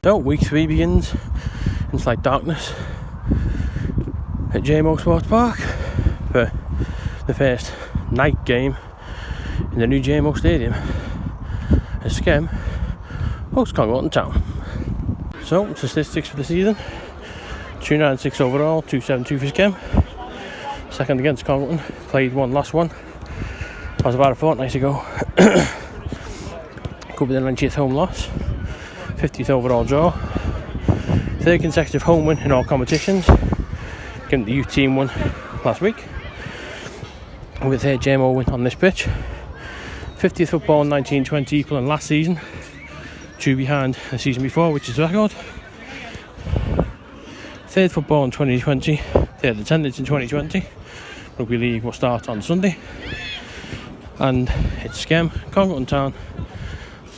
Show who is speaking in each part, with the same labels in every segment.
Speaker 1: So week 3 begins in slight darkness at JMO Sports Park for the first night game in the new JMO Stadium as Skem hosts Congleton Town. So statistics for the season: 296 overall, 272 for Skem. Second against Congleton, played one, lost one. That was about a fortnight ago. Could be the 90th home loss, 50th overall draw, third consecutive home win in all competitions. Again, the youth team won last week with their JMO win on this pitch. 50th football in 1920 equal in last season, 2 behind the season before, which is the record. Third football in 2020, third attendance in 2020. Rugby league will start on Sunday, and it's Skem, Congleton Town.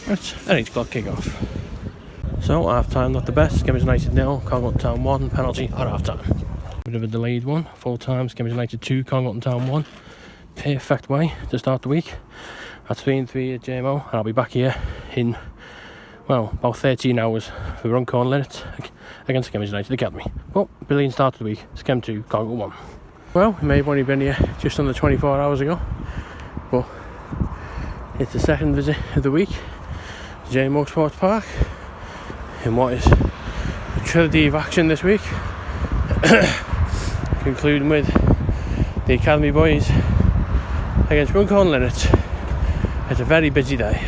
Speaker 1: It's an 8 o'clock kick-off. So half time not the best. Skem United 0, Congleton Town 1, penalty at half time. Bit of a delayed one, full time. Skem United 2, Congleton Town 1. Perfect way to start the week. At 3 and 3 at JMO, and I'll be back here in, well, about 13 hours for Runcorn Linnets against Skem United Academy. But brilliant start to the week. Skem 2, Congleton 1. Well, we may have only been here just under 24 hours ago, but it's the second visit of the week to JMO Sports Park in what is a trilogy of action this week, concluding with the Academy boys against Runcorn Linnets. It's a very busy day.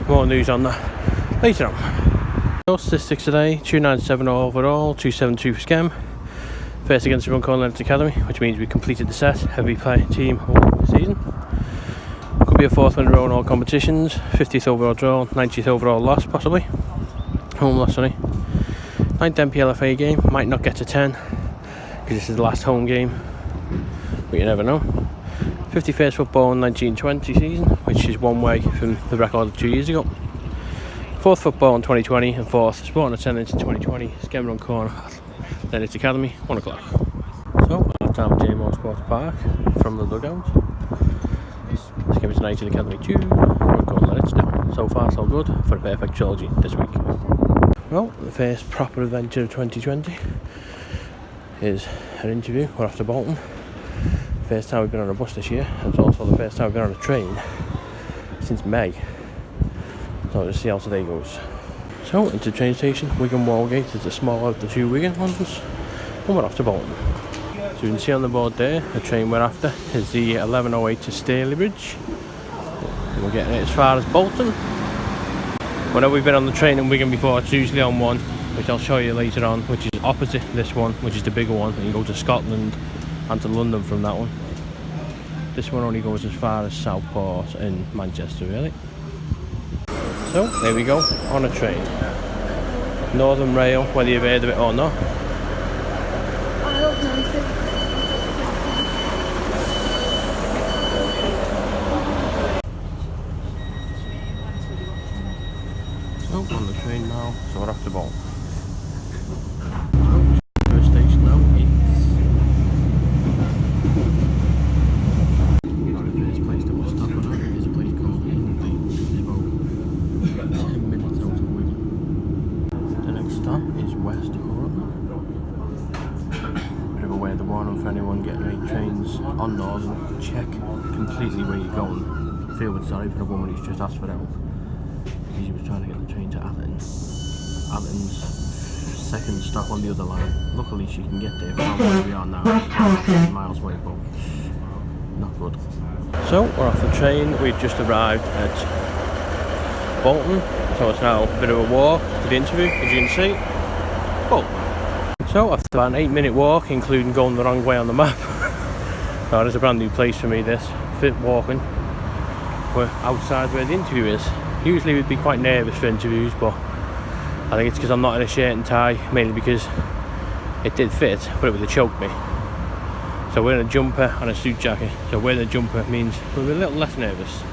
Speaker 1: More news on that later on. So statistics today: 297 overall, 272 for Skem. First against the Runcorn Linnets Academy, which means we completed the set. Every team all season. Could be a 4th win in a row in all competitions. 50th overall draw, 90th overall loss possibly. Home loss, sorry. 9th MPLFA game, might not get to 10 because this is the last home game, but you never know. 51st football in 1920 season, which is one way from the record of 2 years ago. 4th football in 2020 and 4th sporting attendance in 2020. Skem Runcorn Linnets Academy, 1 o'clock. So half time at JMO Sports Park from the dugout. Skem United Academy 2, Runcorn Linnets 0. So far so good for a perfect trilogy this week. Well, the first proper adventure of 2020 is an interview. We're off to Bolton. First time we've been on a bus this year, and it's also the first time we've been on a train since May. So let's see how today goes. So, into the train station, Wigan Warriors is the smaller of the 2 Wigan ones, and we're off to Bolton. So you can see on the board there, the train we're after is the 1108 to Stalybridge. We're getting it as far as Bolton. Whenever we've been on the train in Wigan before, it's usually on one, which I'll show you later on, which is opposite this one, which is the bigger one, and you go to Scotland and to London from that one. This one only goes as far as Southport and Manchester, really. So there we go, on a train. Northern Rail, whether you've heard of it or not. So on the train now, so we're off to Bolton. First station now, for anyone getting any trains on Northern, check completely where you're going. Feel bit sorry for the woman who's just asked for help because she was trying to get the train to Athens. Athens, second stop on the other line. Luckily she can get there from where we are now, miles away, but not good. So we're off the train. We've just arrived at Bolton, so it's now a bit of a walk to the interview, as you can see. Bolton. So after about an 8-minute walk, including going the wrong way on the map, it's a brand new place for me, this, fit walking. We're outside where the interview is. Usually we'd be quite nervous for interviews, but I think it's because I'm not in a shirt and tie, mainly because it did fit, but it would have choked me. So we're in a jumper and a suit jacket, so wearing a jumper means we're a little less nervous.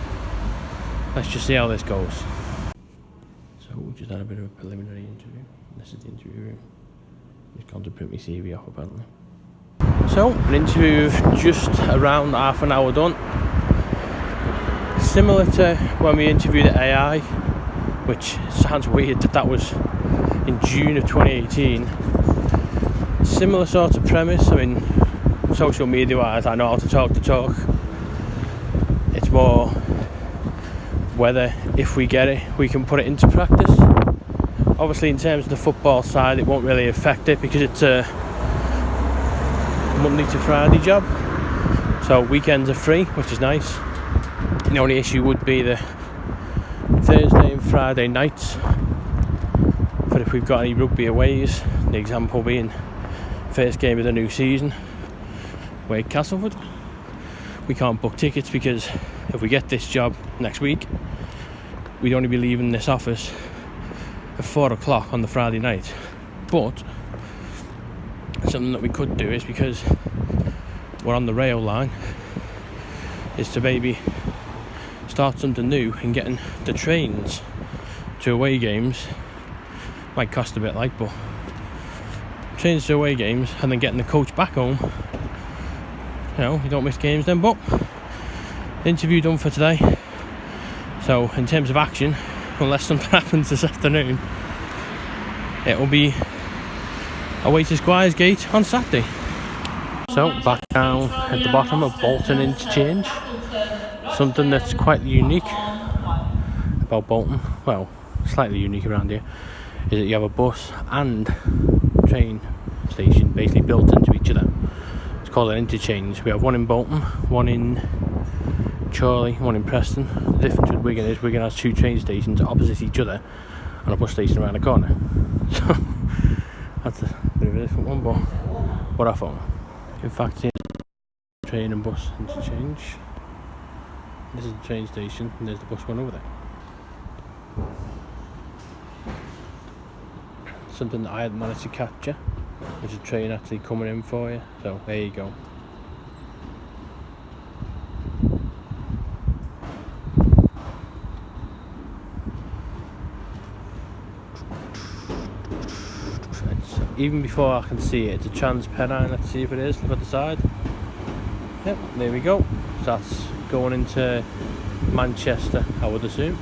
Speaker 1: Let's just see how this goes. So we just had a bit of a preliminary interview. This is the interview room. Just gone to print my CV off apparently. So, an interview just around half an hour done. Similar to when we interviewed at AI which sounds weird that was in June of 2018. Similar sort of premise. I mean, social media wise, I know how to talk the talk. It's more whether, if we get it, we can put it into practice. Obviously, in terms of the football side, it won't really affect it because it's a Monday to Friday job, so weekends are free, which is nice. The only issue would be the Thursday and Friday nights, but if we've got any rugby aways, the example being first game of the new season, away at Castleford, we can't book tickets because if we get this job next week, we'd only be leaving this office at 4 o'clock on the Friday night. But something that we could do is, because we're on the rail line, is to maybe start something new and getting the trains to away games. Might cost a bit, like, but trains to away games and then getting the coach back home. You know, you don't miss games then. But interview done for today. So in terms of action, unless something happens this afternoon, it will be away to Squires Gate on Saturday. So back down at the bottom of Bolton interchange. Something that's quite unique about Bolton, well, slightly unique around here, is that you have a bus and train station basically built into each other. It's called an interchange. We have one in Bolton, one in Chorley, one in Preston. The difference with Wigan is Wigan has 2 train stations opposite each other and a bus station around the corner. So that's a bit of a different one, but what I found. In fact, here's the train and bus interchange. This is the train station and there's the bus one over there. Something that I hadn't managed to capture, there's a train actually coming in for you, so there you go. Even before I can see it, it's a Trans-Pennine. Let's see if it is. Look at the side. Yep, there we go. So that's going into Manchester, I would assume.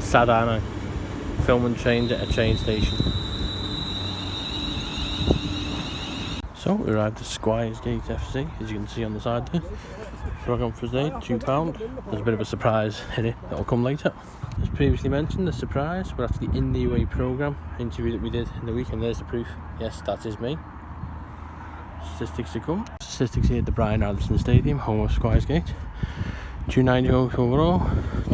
Speaker 1: Sad, aren't I? Filming trains at a train station. So we arrived at Squires Gate FC, as you can see on the side there. Programme for today, £2. There's a bit of a surprise in it that'll come later. As previously mentioned, the surprise, we're actually in the away programme interview that we did in the week, and there's the proof. Yes, that is me. Statistics to come. Statistics here at the Brian Anderson Stadium, home of Squires Gate. 290 overall,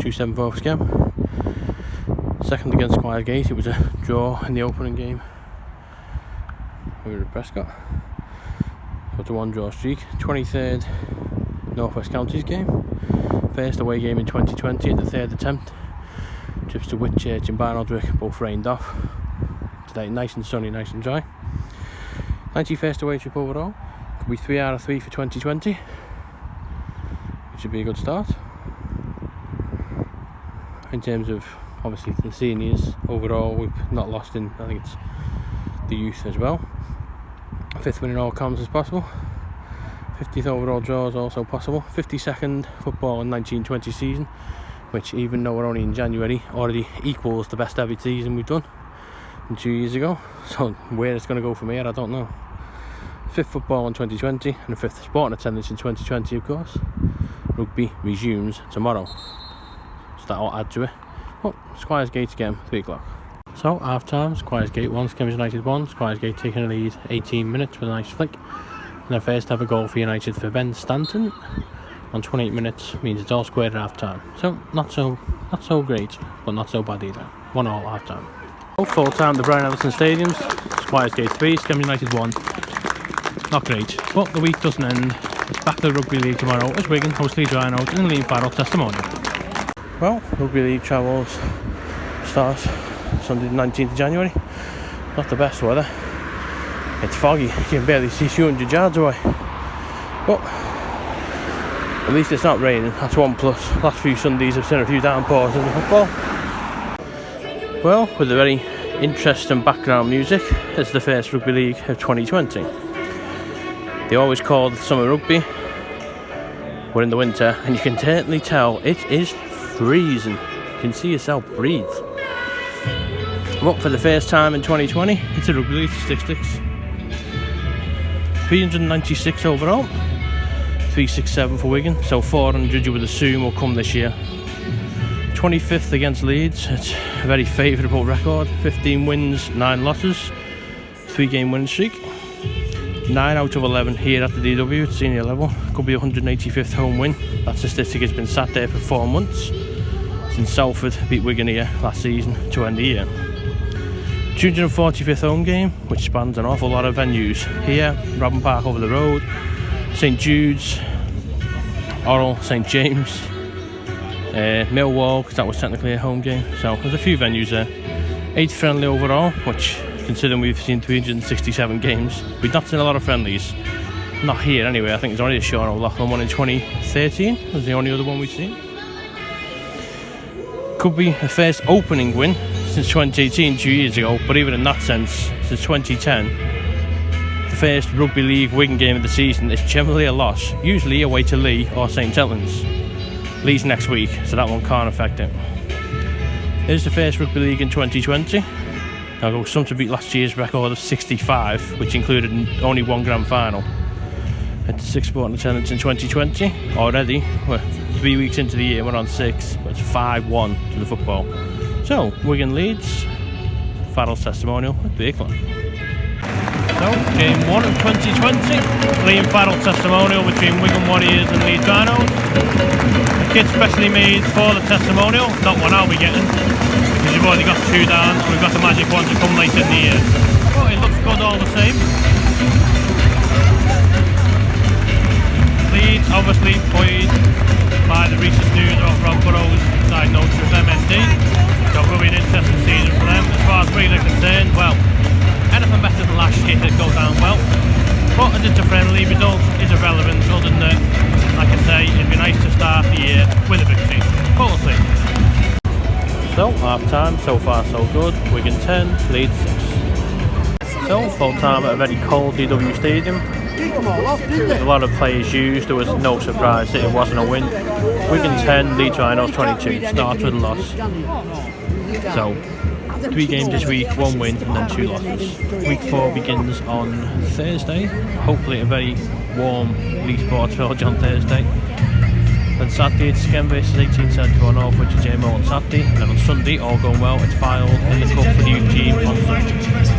Speaker 1: 274 for Skem. Second against Squires Gate, it was a draw in the opening game. We were at Prescott. Got a 1 draw streak. 23rd North West Counties game. First away game in 2020 at the 3rd attempt. Trips to Whitchurch and Barnardwick both rained off. Today nice and sunny, nice and dry. 91st away trip overall. Could be 3 out of 3 for 2020. Which should be a good start. In terms of obviously the seniors, overall we've not lost in, I think it's the youth as well. 5th win in all comms as possible. 50th overall draw is also possible. 52nd football in 1920 season, which even though we're only in January, already equals the best ever season we've done 2 years ago. So where it's going to go from here, I don't know. 5th football in 2020 and the 5th sporting attendance in 2020, of course. Rugby resumes tomorrow, so that'll add to it. Well, Squires Gate again, 3 o'clock. So half time, Squires Gate 1, Skem United 1. Squires Gate taking a lead 18 minutes with a nice flick. And their first ever goal for United for Ben Stanton on 28 minutes means it's all squared at half time. So not so great, but not so bad either. 1-1 half time. Full time, the Brian Anderson Stadiums. Squires Gate 3, Skem United 1. Not great, but the week doesn't end. It's back to the Rugby League tomorrow as Wigan host Leeds Rhinos and Liam Farrell testimonial. Well, Rugby League travels start Sunday the 19th of January. Not the best weather. It's foggy, you can barely see 200 yards away. But at least it's not raining, that's one plus. Last few Sundays I've seen a few downpours in the football. Well, with a very interesting background music, it's the first Rugby League of 2020. They always call it summer rugby. We're in the winter and you can certainly tell it is freezing can see yourself breathe. I'm up for the first time in 2020. It's a rugby league statistics. 396 overall, 367 for Wigan, so 400 you would assume will come this year. 25th against Leeds. It's a very favourable record. 15 wins, 9 losses, 3-game winning streak. 9 out of 11 here at the DW at senior level. Could be 185th home win. That statistic has been sat there for 4 months since Salford beat Wigan here last season to end the year. 245th home game, which spans an awful lot of venues. Here, Robin Park over the road, St Jude's, Orrell, St James, Millwall, because that was technically a home game. So there's a few venues there. 8th friendly overall, which, considering we've seen 367 games, we've not seen a lot of friendlies. Not here anyway. I think there's only a Sean O'Loughlin one in 2013. Was the only other one we've seen. Could be a first opening win since 2018, 2 years ago, but even in that sense, since 2010, the first rugby league Wigan game of the season is generally a loss, usually away to Lee or St Helens. Leeds next week, so that one can't affect it. Here's the first rugby league in 2020. Now go some to beat last year's record of 65, which included only 1 grand final. At 6 sporting attendance in 2020. Already, we're 3 weeks into the year, we're on 6, but it's 5-1 to the football. So, Wigan Leeds, Farrell's testimonial at Beacon. So, game 1 of 2020, Liam Farrell testimonial between Wigan Warriors and Leeds Rhinos. The kit specially made for the testimonial, not one I'll be getting, because you've already got 2 down, and we've got the magic one to come later in the year. But it looks good all the same. Leeds obviously buoyed by the recent news of Rob Burrow's diagnosis with MSD. So it will be an interesting season for them. As far as Leeds are concerned, well, anything better than last year that goes down well. But as it's a friendly, result is irrelevant other than that, like I say, it'd be nice to start the year with a victory. But we'll see. So, half time, so far so good. Wigan 10, Leeds 6. So, full time at a very cold DW stadium. With a lot of players used, there was no surprise that it wasn't a win. Wigan 10, Leeds Rhinos 22, starts with a loss. So, 3 games this week, 1 win and then 2 losses. Week 4 begins on Thursday, hopefully a very warm Leeds Sports Village on Thursday. Then Saturday it's Skem versus 1874 North, which is game on Saturday. And then on Sunday, all going well, it's filed in the cup for the youth team on Sunday.